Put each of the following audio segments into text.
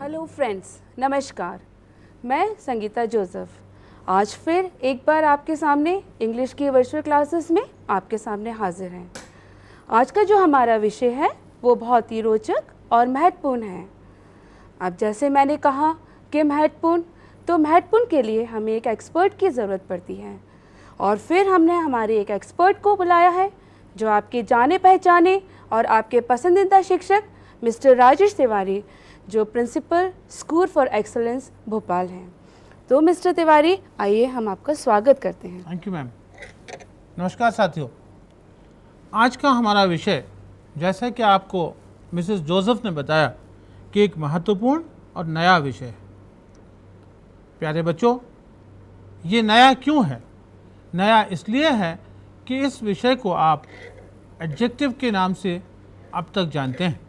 Hello friends, नमस्कार। मैं Sangeeta Joseph आज फिर एक बार आपके सामने इंग्लिश की वर्चुअल क्लासेस में आपके सामने हाजिर हैं। आज का जो हमारा विषय है वो बहुत ही रोचक और महत्वपूर्ण है। अब जैसे मैंने कहा कि महत्वपूर्ण के लिए हमें एक एक्सपर्ट की ज़रूरत पड़ती है और फिर हमने हमारे एक एक्सपर्ट को बुलाया है जो आपके जाने पहचाने और आपके पसंदीदा शिक्षक मिस्टर राजेश तिवारी जो principal school for excellence Bhopal हैं। तो मिस्टर तिवारी, आइए हम आपका स्वागत करते हैं। Thank you ma'am. नमस्कार साथियों, आज का हमारा विषय जैसा कि आपको मिसेस जोसेफ ने बताया कि एक महत्वपूर्ण और नया विषय है। प्यारे बच्चों, ये नया क्यों है? नया इसलिए है कि इस विषय को आप एडजेक्टिव के नाम से अब तक जानते हैं।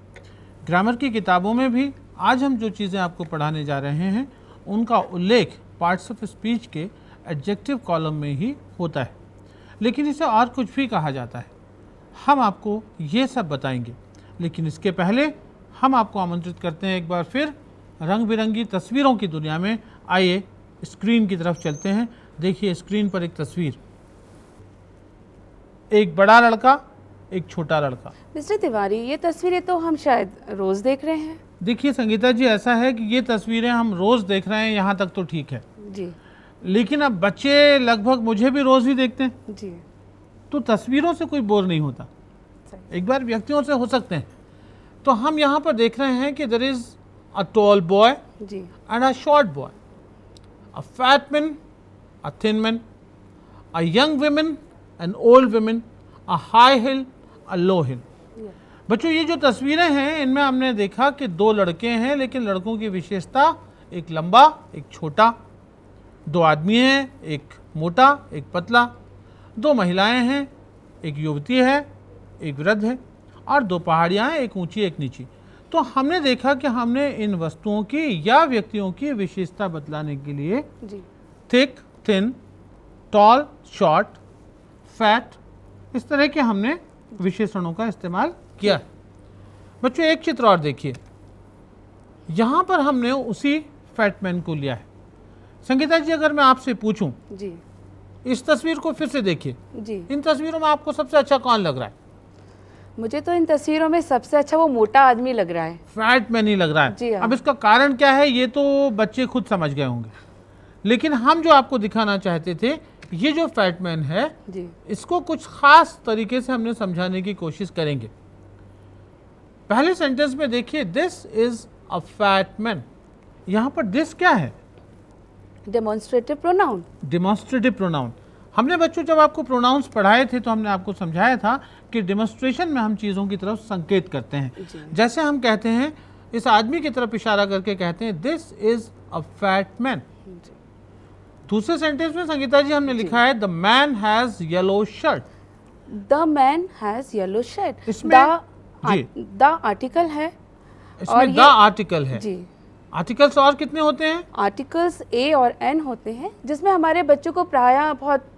ग्रामर की किताबों में भी आज हम जो चीज़ें आपको पढ़ाने जा रहे हैं उनका उल्लेख पार्ट्स ऑफ स्पीच के एडजेक्टिव कॉलम में ही होता है, लेकिन इसे और कुछ भी कहा जाता है। हम आपको ये सब बताएंगे, लेकिन इसके पहले हम आपको आमंत्रित करते हैं एक बार फिर रंग बिरंगी तस्वीरों की दुनिया में। आइए स्क्रीन की तरफ चलते हैं। देखिए स्क्रीन पर एक तस्वीर, एक बड़ा लड़का, एक छोटा लड़का। मिस्टर तिवारी, ये तस्वीरें तो हम शायद रोज़ देख रहे हैं। देखिए संगीता जी, ऐसा है कि ये तस्वीरें हम रोज़ देख रहे हैं, यहाँ तक तो ठीक है जी। लेकिन अब बच्चे लगभग मुझे भी रोज़ ही देखते हैं जी, तो तस्वीरों से कोई बोर नहीं होता, एक बार व्यक्तियों से हो सकते हैं। तो हम यहाँ पर देख रहे हैं कि there is a tall boy जी, and a short boy, a fat man, a thin man, a young women, an old women, a high hill, a low hill. बच्चों, ये जो तस्वीरें हैं इनमें हमने देखा कि दो लड़के हैं, लेकिन लड़कों की विशेषता एक लंबा एक छोटा, दो आदमी हैं, एक मोटा एक पतला, दो महिलाएं हैं, एक युवती है एक वृद्ध है, और दो पहाड़ियां हैं, एक ऊंची एक नीची। तो हमने देखा कि हमने इन वस्तुओं की या व्यक्तियों की विशेषता बतलाने के लिए जी, thick, thin, tall, short, fat, इस तरह के हमने विशेषणों का इस्तेमाल किया। बच्चों, एक चित्र और देखिए, यहाँ पर हमने उसी फैटमैन को लिया है। संगीता जी, अगर मैं आपसे पूछूं, जी, इस तस्वीर को फिर से देखिए। जी। इन तस्वीरों में आपको सबसे अच्छा कौन लग रहा है? मुझे तो इन तस्वीरों में सबसे अच्छा वो मोटा आदमी लग रहा है। फैटमैन ही लग रहा जी है। हाँ। अब इसका कारण क्या है ये तो बच्चे खुद समझ गए होंगे, लेकिन हम जो आपको दिखाना चाहते थे, ये जो फैटमैन है जी, इसको कुछ खास तरीके से हमने समझाने की कोशिश करेंगे। पहले सेंटेंस में देखिए, this is a fat man. यहां पर दिस क्या है? Demonstrative pronoun. Demonstrative pronoun. हमने बच्चों जब आपको प्रोनाउंस पढ़ाए थे तो हमने आपको समझाया था कि डेमोन्स्ट्रेशन में हम चीज़ों की तरफ संकेत करते हैं। जी। जैसे हम कहते हैं, इस आदमी की तरफ इशारा करके कहते हैं this is a fat man. जी। दूसरे सेंटेंस में संगीता जी हमने लिखा है the man has yellow shirt. The man has yellow shirt. इसमें जी, द आर्टिकल है और इसमें द ये आर्टिकल है। जी। आर्टिकल्स और कितने होते हैं? आर्टिकल्स ए और एन होते हैं, जिसमें हमारे बच्चों को प्रायः बहुत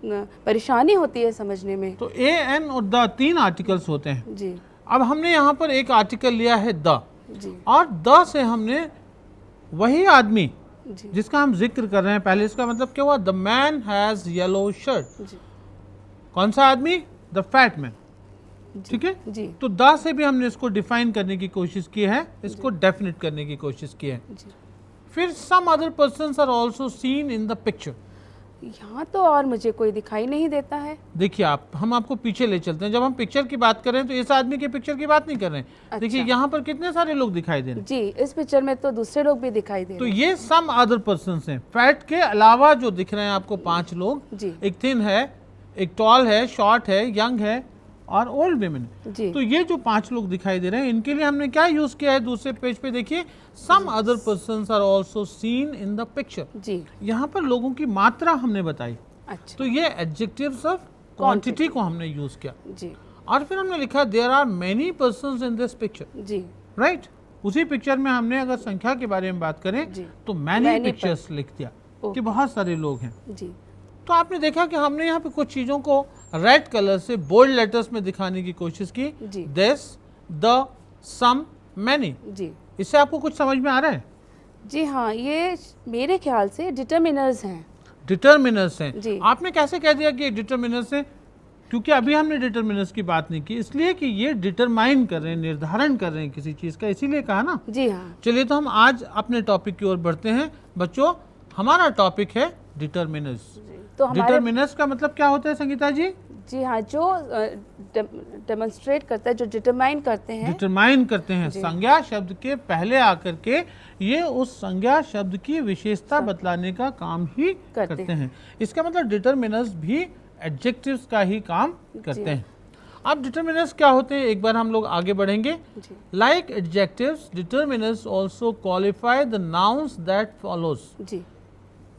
परेशानी होती है समझने में। तो ए, एन और द, तीन आर्टिकल्स होते हैं। जी, अब हमने यहाँ पर एक आर्टिकल लिया है द, जी, और द से हमने वही आदमी जी, जिसका हम जिक्र कर रहे हैं पहले, इसका मतलब क्या हुआ? The man has yellow shirt. जी, कौन सा आदमी? The fat man. ठीक है, जी, तो द से भी हमने इसको डिफाइन करने की कोशिश की है, इसको डेफिनेट करने की कोशिश की है। जी। फिर some other persons are also seen in the picture. यहाँ तो और मुझे कोई दिखाई नहीं देता है। देखिए हम आपको पीछे ले चलते हैं। जब हम पिक्चर की बात कर रहे हैं तो इस आदमी के पिक्चर की बात नहीं कर रहे हैं। अच्छा। देखिए यहाँ पर कितने सारे लोग दिखाई दे रहे हैं। जी, इस पिक्चर में तो दूसरे लोग भी दिखाई दे तो रहे हैं। ये सम अदर पर्सन्स हैं। फैट के अलावा जो दिख रहे हैं आपको 5 लोग, जी, एक थिन है, एक टॉल है, शॉर्ट है, यंग है और ओल्ड विमेन। जी, तो ये जो 5 लोग दिखाई दे रहे हैं, इनके लिए हमने क्या यूज किया है? दूसरे पेज पे देखिए, some other persons are also seen in the picture. जी। यहाँ पर लोगों की मात्रा हमने बताई, अच्छा। तो ये एडजेक्टिव्स ऑफ क्वांटिटी को हमने यूज किया। जी, और फिर हमने लिखा there are many persons in this picture. जी, राइट, उसी पिक्चर में हमने अगर संख्या के बारे में बात करें जी। तो मैनी Many पिक्चर्स लिख दिया कि ओके। बहुत सारे लोग हैं। जी, तो आपने देखा कि हमने यहाँ पे कुछ चीज़ों को रेड कलर से बोल्ड लेटर्स में दिखाने की कोशिश की। जी। This, the, some, many. जी। इससे आपको कुछ समझ में आ रहा है? जी हाँ, ये मेरे ख्याल से डिटर्मिनर्स हैं। डिटर्मिनर्स हैं। जी। आपने कैसे कह दिया कि ये डिटर्मिनर्स हैं? क्योंकि अभी हमने डिटर्मिनर्स की बात नहीं की, इसलिए कि ये डिटरमाइन कर रहे हैं, निर्धारण कर रहे हैं किसी चीज़ का, इसीलिए कहा ना। जी हाँ। चलिए तो हम आज अपने टॉपिक की ओर बढ़ते हैं। बच्चों, हमारा टॉपिक है डिटर्मिनर्स। तो हमारे डिटर्मिनर्स का मतलब क्या होता है संगीता जी? जी हाँ, जो डेमोन्स्ट्रेट करता है, जो डिटरमाइन करते हैं। डिटरमाइन करते हैं, संज्ञा शब्द के पहले आकर के ये उस संज्ञा शब्द की विशेषता बतलाने का काम ही करते हैं। इसका मतलब डिटर्मिनर्स भी एडजेक्टिव्स का ही काम करते हैं। अब डिटर्मिनर्स क्या होते हैं, एक बार हम लोग आगे बढ़ेंगे। Like adjectives, determiners also qualify the nouns that follows. जी।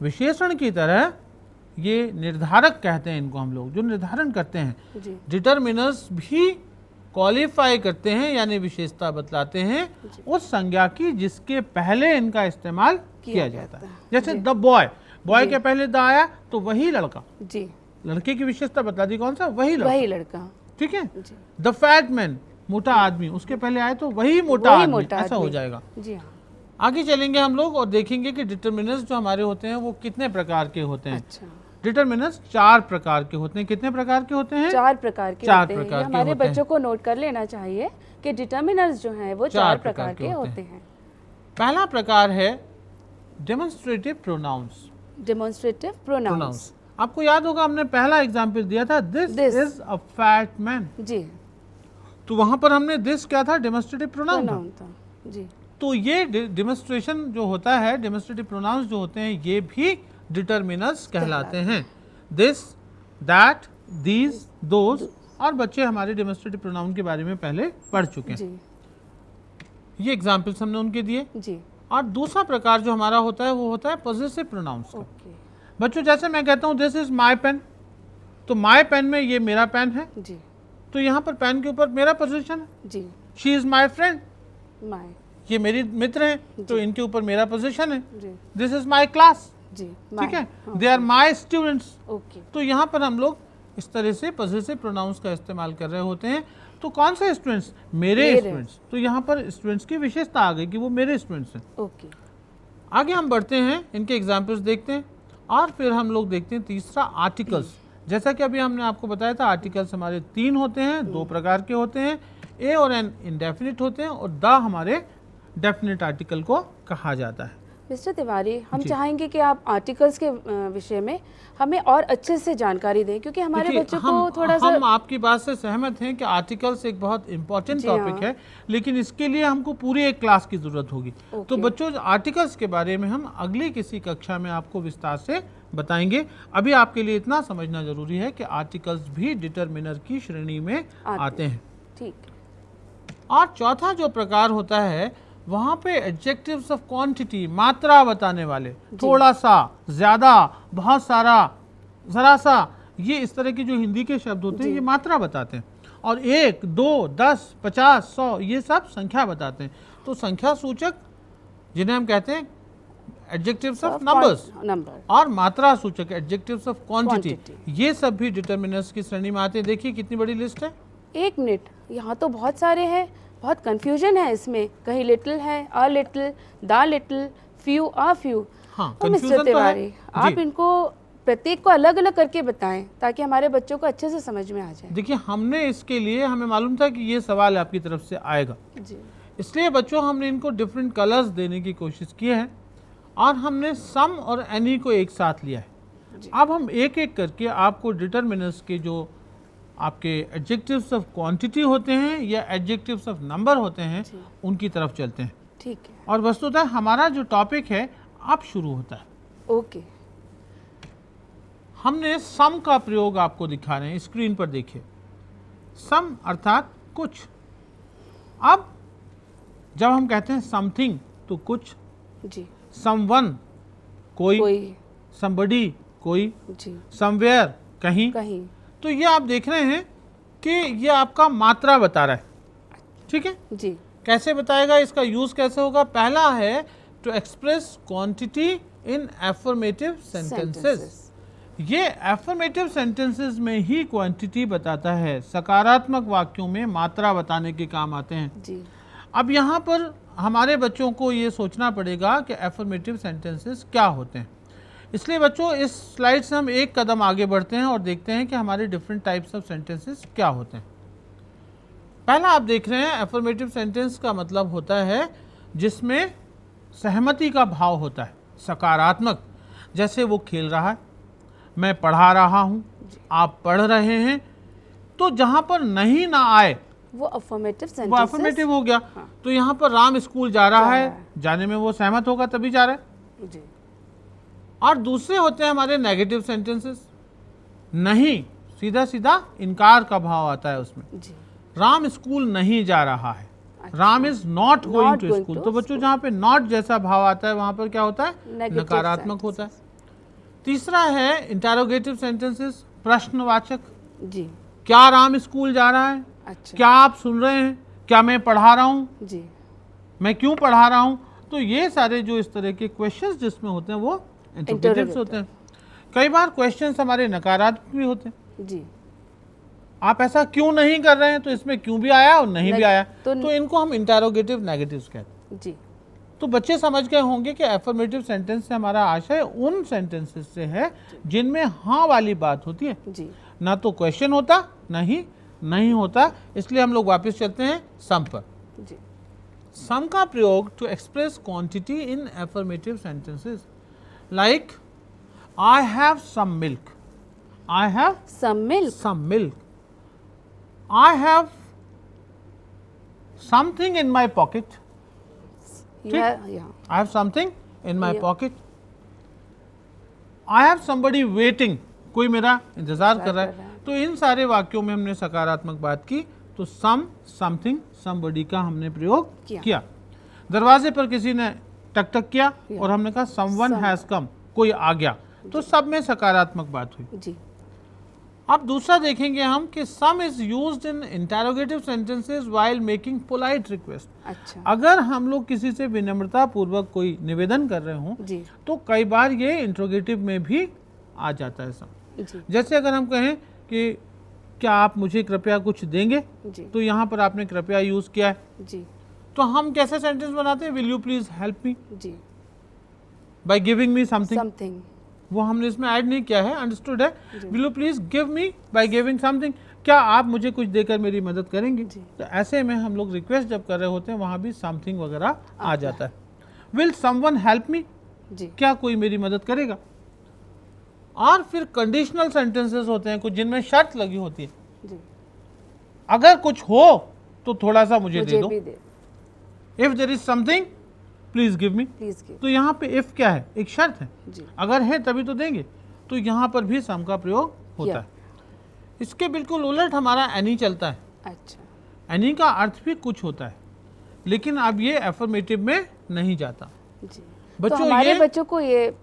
विशेषण की तरह ये निर्धारक कहते हैं इनको हम लोग, जो निर्धारण करते हैं। जी। डिटर्मिनर्स भी क्वालिफाई करते हैं, यानी विशेषता बतलाते हैं उस संज्ञा की जिसके पहले इनका इस्तेमाल किया जाता है। जैसे द बॉय, बॉय के पहले द आया तो वही लड़का। जी। लड़के की विशेषता बता दी कौन सा? वही लड़का। ठीक है। द फैट मैन, मोटा आदमी, उसके पहले आए तो वही मोटा आदमी, ऐसा हो जाएगा। जी हाँ। आगे चलेंगे हम लोग और देखेंगे कि डिटर्मिनर्स जो हमारे होते हैं वो कितने प्रकार के होते हैं। अच्छा। डिटर्मिनर्स 4 प्रकार के होते हैं। कितने प्रकार के होते हैं? 4 प्रकार के 4 होते हैं। प्रकार के हमारे होते हैं। बच्चों को नोट कर लेना चाहिए कि डिटर्मिनर्स जो हैं वो 4 प्रकार के होते हैं। पहला प्रकार है डेमोन्स्ट्रेटिव प्रोनाउंस। Demonstrative pronounce. आपको याद होगा हमने पहला एग्जाम्पल दिया था, this is a fat man. जी। तो वहां पर हमने दिस क्या था? डेमोन्स्ट्रेटिव प्रोनाउन था। जी। तो ये डेमोन्स्ट्रेशन जो होता है, डेमोन्स्ट्रेटिव प्रोनाउंस जो होते हैं, ये भी डिटर्मिनर्स कहलाते हैं। This, that, these, those. और बच्चे हमारे डेमोन्स्ट्रेटिव प्रोनाउन के बारे में पहले पढ़ चुके हैं। जी। ये एग्जाम्पल्स हमने उनके दिए। जी। और दूसरा प्रकार जो हमारा होता है वो होता है पॉजेसिव प्रोनाउंस का। ओके। बच्चों, जैसे मैं कहता हूँ दिस इज माई पेन, तो माई पेन में ये मेरा पेन है, जी। तो यहाँ पर पेन के ऊपर मेरा पोजीशन है। जी। She is my friend, my. ये मेरी मित्र हैं, तो इनके ऊपर मेरा पोजीशन है। जी। दिस इज माई क्लास, जी। ठीक है। They are my students. Okay. तो यहाँ पर हम लोग इस तरह से पॉजेसिव प्रोनाउंस का इस्तेमाल कर रहे होते हैं। तो कौन से स्टूडेंट्स? मेरे स्टूडेंट्स। तो यहाँ पर स्टूडेंट्स की विशेषता आ गई कि वो मेरे स्टूडेंट्स हैं। ओके। आगे हम बढ़ते हैं, इनके एग्जाम्पल्स देखते हैं और फिर हम लोग देखते हैं तीसरा आर्टिकल्स। जैसा कि अभी हमने आपको बताया था, आर्टिकल्स हमारे 3 होते हैं, 2 प्रकार के होते हैं। ए और एन इंडेफिनिट होते हैं और द हमारे डेफिनेट आर्टिकल को कहा जाता है। मिस्टर तिवारी, हम चाहेंगे कि आप आर्टिकल्स के विषय में हमें और अच्छे से जानकारी दें, क्योंकि हमारे देखिए, बच्चों को थोड़ा सा हम आपकी बात से सहमत हैं कि आर्टिकल्स एक बहुत इंपॉर्टेंट टॉपिक है, लेकिन इसके लिए हमको पूरी एक क्लास की जरूरत होगी। तो बच्चों, आर्टिकल्स के बारे में हम अगली किसी कक्षा में आपको विस्तार से बताएंगे। अभी आपके लिए इतना समझना जरूरी है कि आर्टिकल्स भी डिटर्मिनर की श्रेणी में आते हैं। ठीक। और चौथा जो प्रकार होता है वहां पे एडजेक्टिव्स ऑफ क्वांटिटी, मात्रा बताने वाले, थोड़ा सा, ज्यादा, बहुत सारा, जरा सा, ये इस तरह के जो हिंदी के शब्द होते हैं ये मात्रा बताते हैं। और 1, 2, 10, 50, 100 ये सब संख्या बताते हैं। तो संख्या सूचक जिन्हें हम कहते हैं एडजेक्टिव्स ऑफ नंबर्स, और मात्रा सूचक एडजेक्टिव्स ऑफ क्वांटिटी, ये सब भी डिटर्मिनर्स की श्रेणी में आते हैं। देखिए कितनी बड़ी लिस्ट है। 1 मिनट, यहाँ तो बहुत सारे हैं, बहुत कंफ्यूजन है इसमें। कहीं लिटिल है, a little, the little, few, a few. हाँ, तो मिस्टर तिवारी, आप इनको प्रत्येक को अलग अलग करके बताएं ताकि हमारे बच्चों को अच्छे से समझ में आ जाए। देखिए, हमने इसके लिए, हमें मालूम था कि ये सवाल आपकी तरफ से आएगा, जी। इसलिए बच्चों हमने इनको डिफरेंट कलर्स देने की कोशिश की है और हमने सम और एनी को एक साथ लिया है। अब हम एक एक करके आपको डिटर्मिनर्स के जो आपके एडजेक्टिव्स ऑफ क्वांटिटी होते हैं या एडजेक्टिव्स ऑफ नंबर होते हैं उनकी तरफ चलते हैं। ठीक है। और वस्तुतः हमारा जो टॉपिक है अब शुरू होता है। ओके। हमने सम का प्रयोग आपको दिखा रहे हैं, स्क्रीन पर देखिए। सम अर्थात कुछ। अब जब हम कहते हैं समथिंग तो कुछ, जी। समवन कोई, समबडी कोई, जी। समवेयर कहीं। तो ये आप देख रहे हैं कि ये आपका मात्रा बता रहा है, ठीक है जी। कैसे बताएगा, इसका यूज कैसे होगा? पहला है to express quantity in affirmative sentences. ये एफर्मेटिव सेंटेंसेस में ही क्वांटिटी बताता है, सकारात्मक वाक्यों में मात्रा बताने के काम आते हैं। जी। अब यहाँ पर हमारे बच्चों को ये सोचना पड़ेगा कि एफर्मेटिव सेंटेंसेस क्या होते हैं। इसलिए बच्चों इस स्लाइड से हम एक कदम आगे बढ़ते हैं और देखते हैं कि हमारे डिफरेंट टाइप्स ऑफ सेंटेंसेस क्या होते हैं। पहला आप देख रहे हैं, एफर्मेटिव सेंटेंस का मतलब होता है जिसमें सहमति का भाव होता है, सकारात्मक। जैसे वो खेल रहा है, मैं पढ़ा रहा हूँ, आप पढ़ रहे हैं, तो जहाँ पर नहीं ना आए वो अफर्मेटिव वो सेंटेंसेस अफर्मेटिव हो गया। हाँ। तो यहाँ पर राम स्कूल जा रहा जा है, रहा है। जाने में वो सहमत होगा तभी जा रहा है। जी और दूसरे होते हैं हमारे नेगेटिव सेंटेंसेस, नहीं, सीधा सीधा इनकार का भाव आता है उसमें। जी राम स्कूल नहीं जा रहा है, अच्छा। Ram is not going Not to going school. to तो बच्चों school। जहाँ पे नॉट जैसा भाव आता है वहां पर क्या होता है, Negative नकारात्मक होता है। sentences। तीसरा है इंटेरोगेटिव सेंटेंसेस, प्रश्नवाचक। जी क्या राम स्कूल जा रहा है, अच्छा क्या आप सुन रहे हैं, क्या मैं पढ़ा रहा हूँ, जी मैं क्यों पढ़ा रहा हूँ। तो ये सारे जो इस तरह के क्वेश्चंस जिसमें होते हैं वो इंटरोगेटिव्स Interrogative। होते हैं। कई बार क्वेश्चंस हमारे नकारात्मक भी होते हैं, जी आप ऐसा क्यों नहीं कर रहे हैं, तो इसमें क्यों भी आया और नहीं भी आया, तो इनको हम इंटेरोगेटिव नेगेटिव्स कहते हैं। जी तो बच्चे समझ गए होंगे कि एफर्मेटिव सेंटेंस से हमारा आशय उन सेंटेंसेस से है जिनमें हाँ वाली बात होती है, जी ना तो क्वेश्चन होता नहीं होता। इसलिए हम लोग वापस चलते हैं सम पर। जी सम का प्रयोग to express quantity in affirmative sentences, like I have some milk, I have some milk some milk, I have something in my pocket, you ठीक? have yeah I have something in my Yeah. pocket, I have somebody waiting, कोई मेरा इंतजार कर रहा है। तो इन सारे वाक्यों में हमने सकारात्मक बात की, तो सम, समथिंग, समबडी का हमने प्रयोग किया। दरवाजे पर किसी ने टक टक किया और हमने कहा समवन हैज कम, कोई आ गया, तो सब में सकारात्मक बात हुई। जी अब दूसरा देखेंगे हम कि सम is used in interrogative sentences while making polite request. अच्छा अगर हम लोग किसी से विनम्रता पूर्वक कोई निवेदन कर रहे हों जी तो कई बार ये इंट्रोगेटिव में भी आ जाता है सम। जी जैसे अगर हम कहें कि क्या आप मुझे कृपया कुछ देंगे, जी तो यहाँ पर आपने कृपया यूज किया है, जी तो हम कैसे सेंटेंस बनाते हैं, will you please help me जी by giving me something, something वो हमने इसमें ऐड नहीं किया है, अंडरस्टूड है। Will you please give me by giving something, क्या आप मुझे कुछ देकर मेरी मदद करेंगे। जी। तो ऐसे में हम लोग रिक्वेस्ट जब कर रहे होते हैं वहां भी समथिंग वगैरह आ जाता है। विल समवन हेल्प मी, जी क्या कोई मेरी मदद करेगा। और फिर कंडीशनल सेंटेंसेस होते हैं कुछ जिनमें शर्त लगी होती है, जी अगर कुछ हो तो थोड़ा सा मुझे दे मुझे दो, भी दे if there is something please give me. Please give तो यहाँ पे इफ क्या है, एक शर्त है, जी अगर है तभी तो देंगे। तो यहाँ पर भी सम का प्रयोग होता Yeah. है। इसके बिल्कुल उलट हमारा एनी चलता है। अच्छा एनी का अर्थ भी कुछ होता है, लेकिन अब ये एफर्मेटिव में नहीं जाता। जी बच्चों तो हमारे ये बच्चों को ये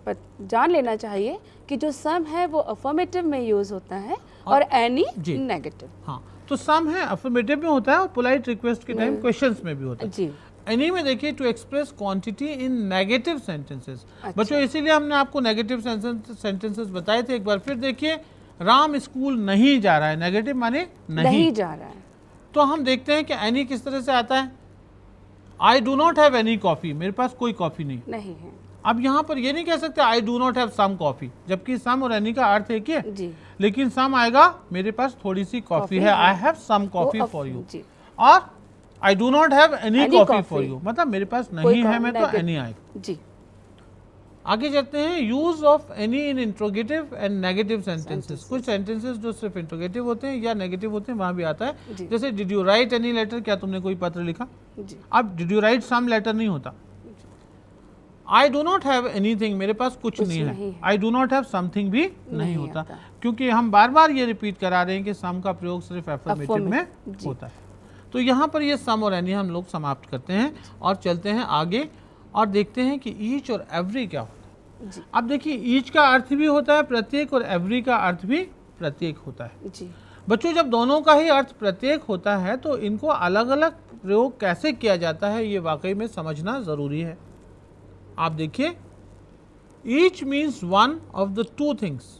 जान लेना चाहिए कि जो सम है वो अफर्मेटिव में यूज होता है और एनी जी। नेगेटिव। हाँ, तो सम है अफर्मेटिव में होता है और पोलाइट रिक्वेस्ट के टाइम क्वेश्चंस में भी होता है। जी एनी में देखिए to express quantity in negative sentences. अच्छा। बच्चों इसीलिए हमने आपको नेगेटिव सेंटेंसेस बताए थे। एक बार फिर देखिए, राम स्कूल नहीं जा रहा है, नेगेटिव माने नहीं जा रहा है। तो हम देखते हैं कि एनी किस तरह से आता है, I do not have any coffee, मेरे पास कोई कॉफी नहीं। नहीं है अब यहाँ पर ये नहीं कह सकते I do not have some coffee, जबकि सम और एनी का अर्थ एक ही है। जी लेकिन सम आएगा मेरे पास थोड़ी सी कॉफी कॉफी है, है। आई हैव सम वो कॉफी अफ- फॉर यू। जी और आई do not have any Any coffee coffee। For you, मतलब मेरे पास कोई नहीं है, मैं तो negative। एनी आएगा। जी आगे चलते हैं, use of any in interrogative and negative sentences. कुछ सेंटेंसेस जो सिर्फ इंट्रोगेटिव होते हैं या नेगेटिव होते हैं वहां भी आता है। जी। जैसे did you write any letter, क्या तुमने कोई पत्र लिखा। जी अब did you write some letter नहीं होता। I do not have anything, मेरे पास कुछ नहीं नहीं है। है। I do not have something भी नहीं नहीं होता, आता। क्योंकि हम बार बार ये रिपीट करा रहे हैं कि सम का प्रयोग सिर्फ एफर्मेटिव में जी। होता है। तो यहाँ पर ये सम और एनी हम लोग समाप्त करते हैं और चलते हैं आगे और देखते हैं कि ईच और एवरी क्या होता है। जी अब देखिए, ईच का अर्थ भी होता है प्रत्येक और एवरी का अर्थ भी प्रत्येक होता है। जी बच्चों, जब दोनों का ही अर्थ प्रत्येक होता है तो इनको अलग अलग प्रयोग कैसे किया जाता है ये वाकई में समझना ज़रूरी है। आप देखिए, each means one of the two things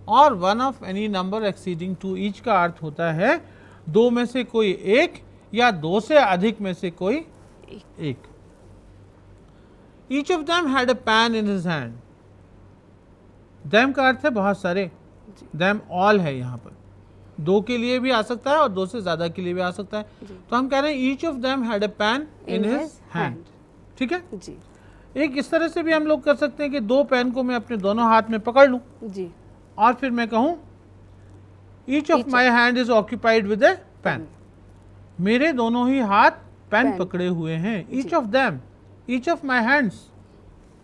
और one of any number exceeding two. Each का अर्थ होता है दो में से कोई एक या दो से अधिक में से कोई एक। Each of them had a pain in his hand. Them का अर्थ है बहुत सारे, देम ऑल है यहाँ पर, दो के लिए भी आ सकता है और दो से ज्यादा के लिए भी आ सकता है। तो हम कह रहे हैं each of them had a pain in his hand. ठीक है जी एक इस तरह से भी हम लोग कर सकते हैं कि दो पेन को मैं अपने दोनों हाथ में पकड़ लूं जी और फिर मैं कहूं each of my hand is occupied with a pen. मेरे दोनों ही हाथ पेन पकड़े हुए हैं। Each of them, each of my hands,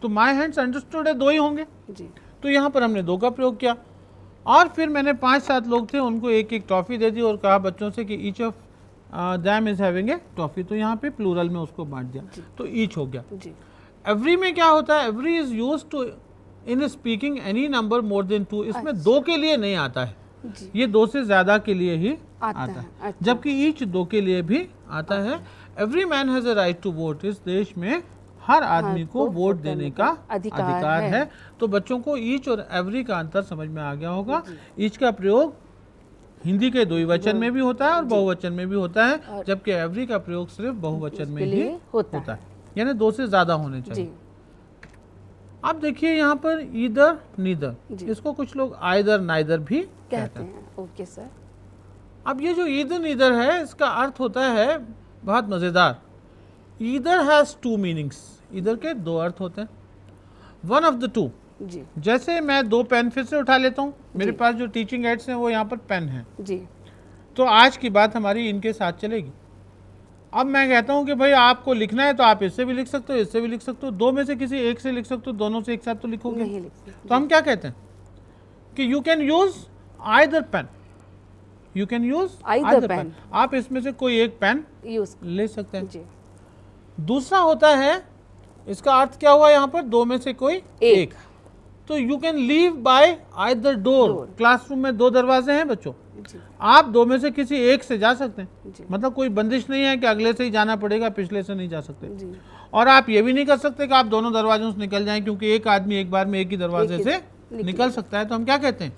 तो माई हैंड्स अंडरस्टूड है, दो ही होंगे। जी तो यहाँ पर हमने दो का प्रयोग किया और फिर मैंने 5-7 लोग थे उनको एक एक टॉफ़ी दे दी और कहा बच्चों से कि each of them is having a toffee. तो यहाँ पे प्लूरल में उसको बांट दिया, तो ईच हो गया। जी एवरी में क्या होता है, every is use to in speaking any number more than 2। इसमें दो के लिए नहीं आता है, जी ये दो से ज्यादा के लिए ही आता है। अच्छा। जबकि ईच दो के लिए भी आता है। Every man has a right to vote. इस देश में हर आदमी को वोट देने का अधिकार है। तो बच्चों को ईच और एवरी का अंतर समझ में आ गया होगा। ईच का प्रयोग हिंदी के द्विवचन में भी होता है और बहुवचन में भी होता है, जबकि एवरी का प्रयोग सिर्फ बहुवचन में ही होता है, यानी दो से ज्यादा होने चाहिए। जी अब देखिए यहाँ पर ईदर नीदर, इसको कुछ लोग आइदर नाइदर भी कहते हैं। Okay sir. अब ये जो ईदर नीदर है इसका अर्थ होता है बहुत मजेदार। Either has two meanings. Either के दो अर्थ होते हैं, वन ऑफ द टू। जी जैसे मैं दो पेन फिर से उठा लेता हूँ, मेरे पास जो टीचिंग एड्स हैं वो यहाँ पर पेन है, जी तो आज की बात हमारी इनके साथ चलेगी। अब मैं कहता हूँ कि भाई आपको लिखना है तो आप इससे भी लिख सकते हो, इससे भी लिख सकते हो, दो में से किसी एक से लिख सकते हो, दोनों से एक साथ तो लिखोगे नहीं लिख सकते। तो हम क्या कहते हैं कि you can use either pen, you can use Either either pen। Pen. आप इसमें से कोई एक पेन यूज ले सकते हैं। जी दूसरा होता है, इसका अर्थ क्या हुआ यहाँ पर, दो में से कोई एक। तो you can leave bye either door. Classroom में दो दरवाजे हैं बच्चों, जी आप दो में से किसी एक से जा सकते हैं। जी मतलब कोई बंदिश नहीं है कि अगले से ही जाना पड़ेगा, पिछले से नहीं जा सकते। जी और आप ये भी नहीं कर सकते कि आप दोनों दरवाजों से निकल जाएं, क्योंकि एक आदमी एक बार में एक ही दरवाजे से निकल सकता है। तो हम क्या कहते हैं,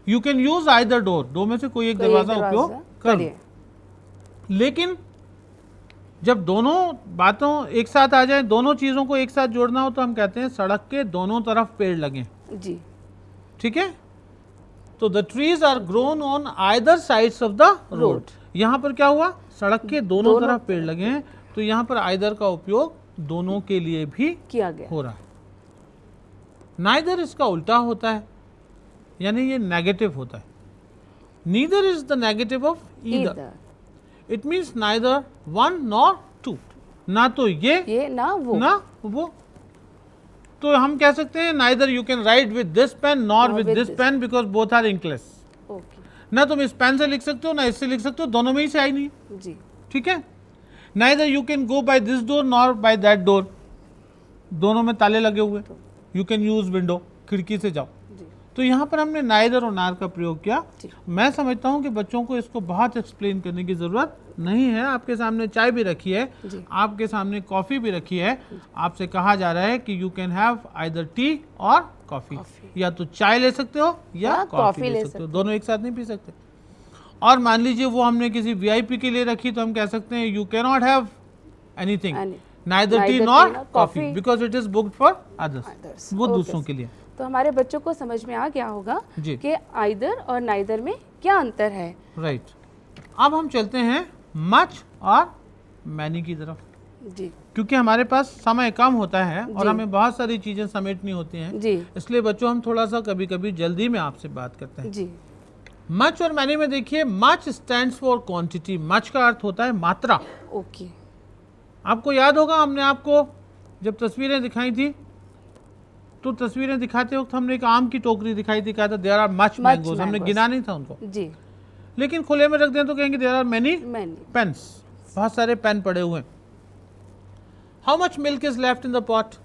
you can use either door, दो में से कोई एक दरवाजा उपयोग कर। लेकिन जब दोनों बातों एक साथ आ जाए, दोनों चीजों को एक साथ जोड़ना हो, तो हम कहते हैं सड़क के दोनों तरफ पेड़ लगे। जी ठीक है, तो the trees are grown on either sides of the road. यहाँ पर क्या हुआ, सड़क के दोनों तरफ पेड़ लगे हैं, तो यहाँ पर आइदर का उपयोग दोनों के लिए भी किया गया हो रहा है। नाइदर इसका उल्टा होता है, यानी ये नेगेटिव होता है। Neither is the negative of either. It means neither one nor two, ना तो ये ना वो। तो हम कह सकते हैं neither you can write with this pen nor with this pen because both are inkless. Okay ना तुम इस पेन से लिख सकते हो ना इससे लिख सकते हो, दोनों में ही से आई नहीं। जी ठीक है, neither you can go by this door nor by that door, दोनों में ताले लगे हुए। यू कैन यूज विंडो, खिड़की से जाओ। तो यहाँ पर हमने नाइदर और नार का प्रयोग किया। मैं समझता हूँ कि बच्चों को इसको बहुत एक्सप्लेन करने की जरूरत नहीं है। आपके सामने चाय भी रखी है, आपके सामने कॉफी भी रखी है। आपसे कहा जा रहा है कि you can have either T और कॉफी, या तो चाय ले सकते हो या कॉफी ले सकते हो, दोनों एक साथ नहीं पी सकते। और मान लीजिए वो हमने किसी वीआईपी के लिए रखी, तो हम कह सकते हैं you can not have anything neither T nor coffee because it is booked for others, वो दूसरों के लिए। तो हमारे बच्चों को समझ में आ गया होगा कि आइदर और नाइदर में क्या अंतर है। राइट। अब हम चलते हैं मच और मैनी की तरफ, जी क्योंकि हमारे पास समय कम होता है और हमें बहुत सारी चीजें समेटनी होती हैं। जी इसलिए बच्चों हम थोड़ा सा कभी कभी जल्दी में आपसे बात करते हैं। जी मच और मैनी में देखिए, much stands for quantity. Much का अर्थ होता है मात्रा। ओके। आपको याद होगा हमने आपको जब तस्वीरें दिखाई थी, तो तस्वीरें दिखाते वक्त हमने एक आम की टोकरी दिखाई थी, कहा था देयर आर मच मैंगोज। हमने गिना नहीं था उनको जी, लेकिन खुले में रख दें तो कहेंगे देयर आर मैनी पेन्स, बहुत सारे पेन पड़े हुए हैं। How much milk is left in the pot,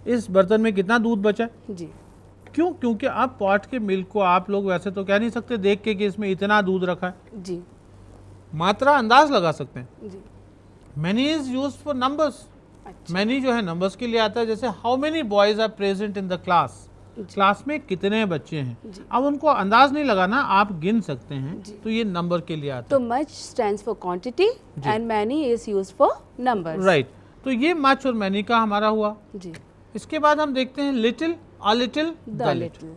इस बर्तन में कितना दूध बचा है। जी क्यों, क्योंकि आप पॉट के मिल्क को आप लोग वैसे तो कह नहीं सकते देख के कि इसमें इतना दूध रखा है। जी मात्रा अंदाज लगा सकते हैं। जी many is used for numbers. Many जो है नंबर्स के लिए आता है, जैसे how many boys are present in the class, class में कितने बच्चे हैं। अब उनको अंदाज नहीं लगाना, आप गिन सकते हैं, तो ये नंबर के लिए आता है। तो much stands for quantity and many is used for numbers. Right. तो ये मच और मैनी का हमारा हुआ। जी। इसके बाद हम देखते हैं little, a little, the little.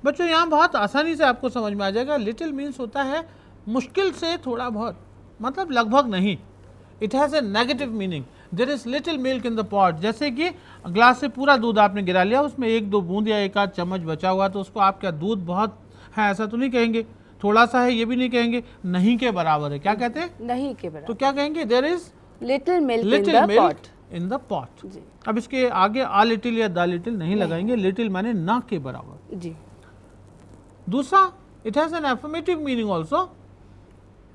बच्चों यहाँ बहुत आसानी से आपको समझ में आ जाएगा। लिटिल मीन्स होता है मुश्किल से थोड़ा बहुत, मतलब लगभग नहीं। It has a negative meaning. There is little milk in the pot. जैसे कि ग्लास से पूरा दूध आपने गिरा लिया, उसमें 1-2 बूंद या 1 आध चम्मच बचा हुआ, तो उसको आप क्या दूध बहुत है ऐसा तो नहीं कहेंगे, थोड़ा सा है ये भी नहीं कहेंगे, नहीं के बराबर है। क्या कहते हैं? नहीं के बराबर। तो क्या कहेंगे? There is little milk in the pot. अब इसके आगे आ लिटिल या द लिटिल नहीं लगाएंगे, लिटिल माने ना के बराबर। जी। दूसरा, it has an affirmative meaning also.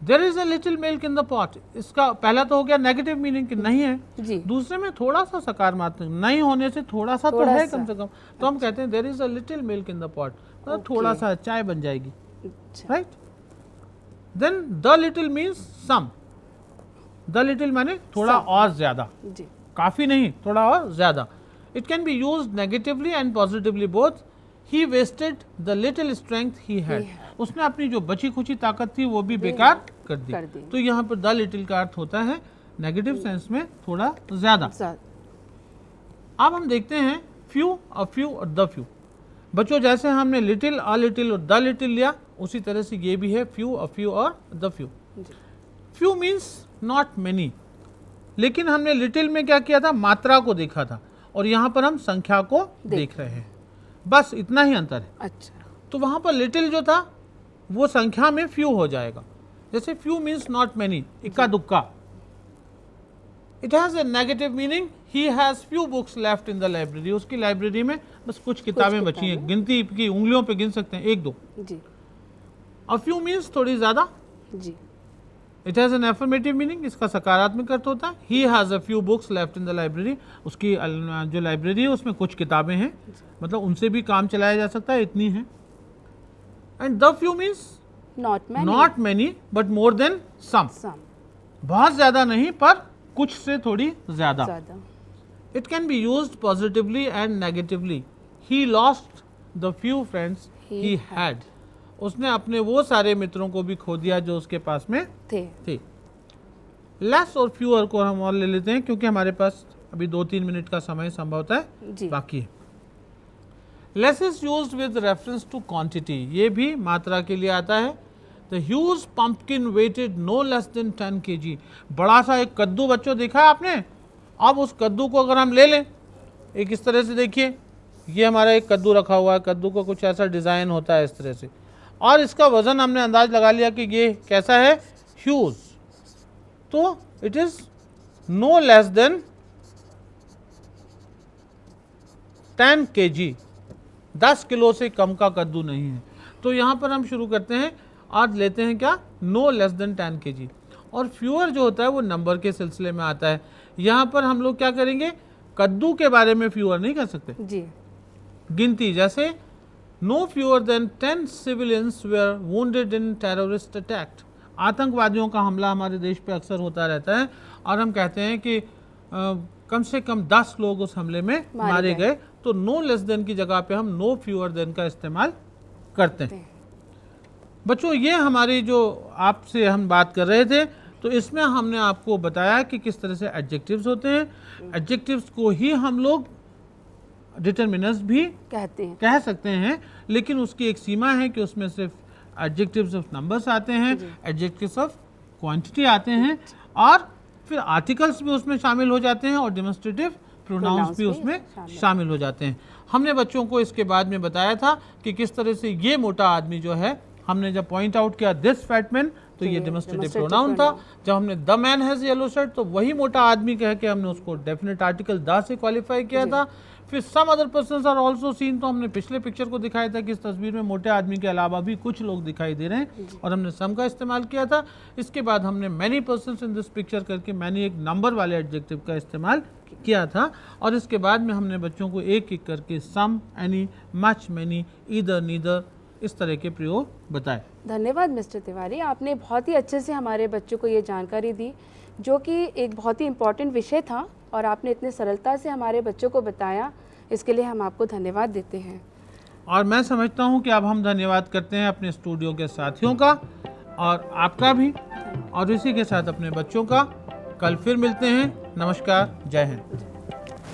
There is a little milk in the pot. इसका पहला तो हो गया नेगेटिव मीनिंग कि नहीं है जी। दूसरे में थोड़ा सा सकारात्मक, नहीं होने से थोड़ा सा तो है कम से कम, तो हम कहते हैं there is a little milk in the pot, मतलब थोड़ा सा चाय बन जाएगी, right. Then the little means some. The little माने थोड़ा और ज्यादा, जी। काफी नहीं, थोड़ा और ज्यादा। It can be used negatively and positively both. He wasted the little strength he had. उसने अपनी जो बची खुची ताकत थी वो भी बेकार कर दी। तो यहाँ पर द लिटिल का अर्थ होता है नेगेटिव सेंस में थोड़ा ज्यादा। अब हम देखते हैं फ्यू, अ फ्यू और द फ्यू। बच्चों जैसे हमने लिटिल, अ लिटिल और द लिटिल लिया, उसी तरह से ये भी है फ्यू, अ फ्यू और the few. Few means not many, लेकिन हमने लिटिल में क्या किया था? मात्रा को देखा था, और यहाँ पर हम संख्या को देख रहे हैं, बस इतना ही अंतर है। अच्छा। तो वहाँ पर लिटिल जो था वो संख्या में फ्यू हो जाएगा। जैसे फ्यू मीन्स नॉट मेनी, इक्का दुक्का। It has a negative meaning. He has few books left in the library. उसकी लाइब्रेरी में बस कुछ किताबें बची हैं, गिनती की उंगलियों पे गिन सकते हैं, 1-2। जी। अ फ्यू मीन्स थोड़ी ज़्यादा। जी। It has an affirmative meaning. इसका सकारात्मक अर्थ होता है। He has a few books left in the library. उसकी जो लाइब्रेरी है उसमें कुछ किताबें हैं, मतलब उनसे भी काम चलाया जा सकता है, इतनी है। And the few means not many but more than some. बहुत ज्यादा नहीं, पर कुछ से थोड़ी ज्यादा। It can be used positively and negatively. He lost the few friends he had. उसने अपने वो सारे मित्रों को भी खो दिया जो उसके पास में थे। लेस और फ्यूअर को हम और ले लेते हैं, क्योंकि हमारे पास अभी 2-3 मिनट का समय संभवतः है बाकी है। Less is used with reference to quantity. ये भी मात्रा के लिए आता है। The huge pumpkin weighted no less than 10 kg। बड़ा सा एक कद्दू बच्चों देखा है आपने? अब उस कद्दू को अगर हम ले लें, एक इस तरह से देखिए, ये हमारा एक कद्दू रखा हुआ है, कद्दू का कुछ ऐसा डिज़ाइन होता है इस तरह से, और इसका वजन हमने अंदाज लगा लिया कि ये कैसा है, ह्यूज। तो it is no less than 10 kg। 10 kilo से कम का कद्दू नहीं है। तो यहाँ पर हम शुरू करते हैं, आज लेते हैं क्या, नो लेस देन 10 kg। और फ्यूअर जो होता है वो नंबर के सिलसिले में आता है। यहाँ पर हम लोग क्या करेंगे, कद्दू के बारे में फ्यूअर नहीं कर सकते जी। गिनती, जैसे no fewer than 10 civilians were wounded in terrorist attack. आतंकवादियों का हमला हमारे देश पे अक्सर होता रहता है, और हम कहते हैं कि कम से कम 10 लोग उस हमले में मारे गए। तो नो लेस देन की जगह पे हम नो फ्यूअर देन का इस्तेमाल करते हैं। बच्चों ये हमारी जो आपसे हम बात कर रहे थे, तो इसमें हमने आपको बताया कि किस तरह से एडजेक्टिव्स होते हैं। एडजेक्टिव्स को ही हम लोग डिटरमिनर्स भी कह सकते हैं, लेकिन उसकी एक सीमा है कि उसमें सिर्फ एडजेक्टिव्स ऑफ नंबर्स आते हैं, एडजेक्टिव्स ऑफ क्वांटिटी आते हैं, और फिर आर्टिकल्स भी उसमें शामिल हो जाते हैं, और डेमोन्स्ट्रेटिव प्रोनाउंस भी उसमें शामिल हो जाते हैं। हमने बच्चों को इसके बाद में बताया था कि किस तरह से ये मोटा आदमी जो है, हमने जब पॉइंट आउट किया दिस फैट मैन, तो ये डेमोन्स्ट्रेटिव प्रोनाउन था। जब हमने the man has yellow shirt, तो वही मोटा आदमी कह के हमने उसको डेफिनेट आर्टिकल द से क्वालिफाई किया था। फिर some other persons are also seen, तो हमने पिछले पिक्चर को दिखाया था कि इस तस्वीर में मोटे आदमी के अलावा भी कुछ लोग दिखाई दे रहे हैं, और हमने सम का इस्तेमाल किया था। इसके बाद हमने many persons in this picture करके मैनी एक नंबर वाले एडजेक्टिव का इस्तेमाल किया था। और इसके बाद में हमने बच्चों को एक एक करके some, any, much, many, either, neither, इस तरह के प्रयोग बताए। धन्यवाद मिस्टर तिवारी, आपने बहुत ही अच्छे से हमारे बच्चों को ये जानकारी दी, जो कि एक बहुत ही इम्पोर्टेंट विषय था, और आपने इतने सरलता से हमारे बच्चों को बताया, इसके लिए हम आपको धन्यवाद देते हैं। और मैं समझता हूँ कि अब हम धन्यवाद करते हैं अपने स्टूडियो के साथियों का, और आपका भी, और इसी के साथ अपने बच्चों का। कल फिर मिलते हैं नमस्कार, जय हिंद।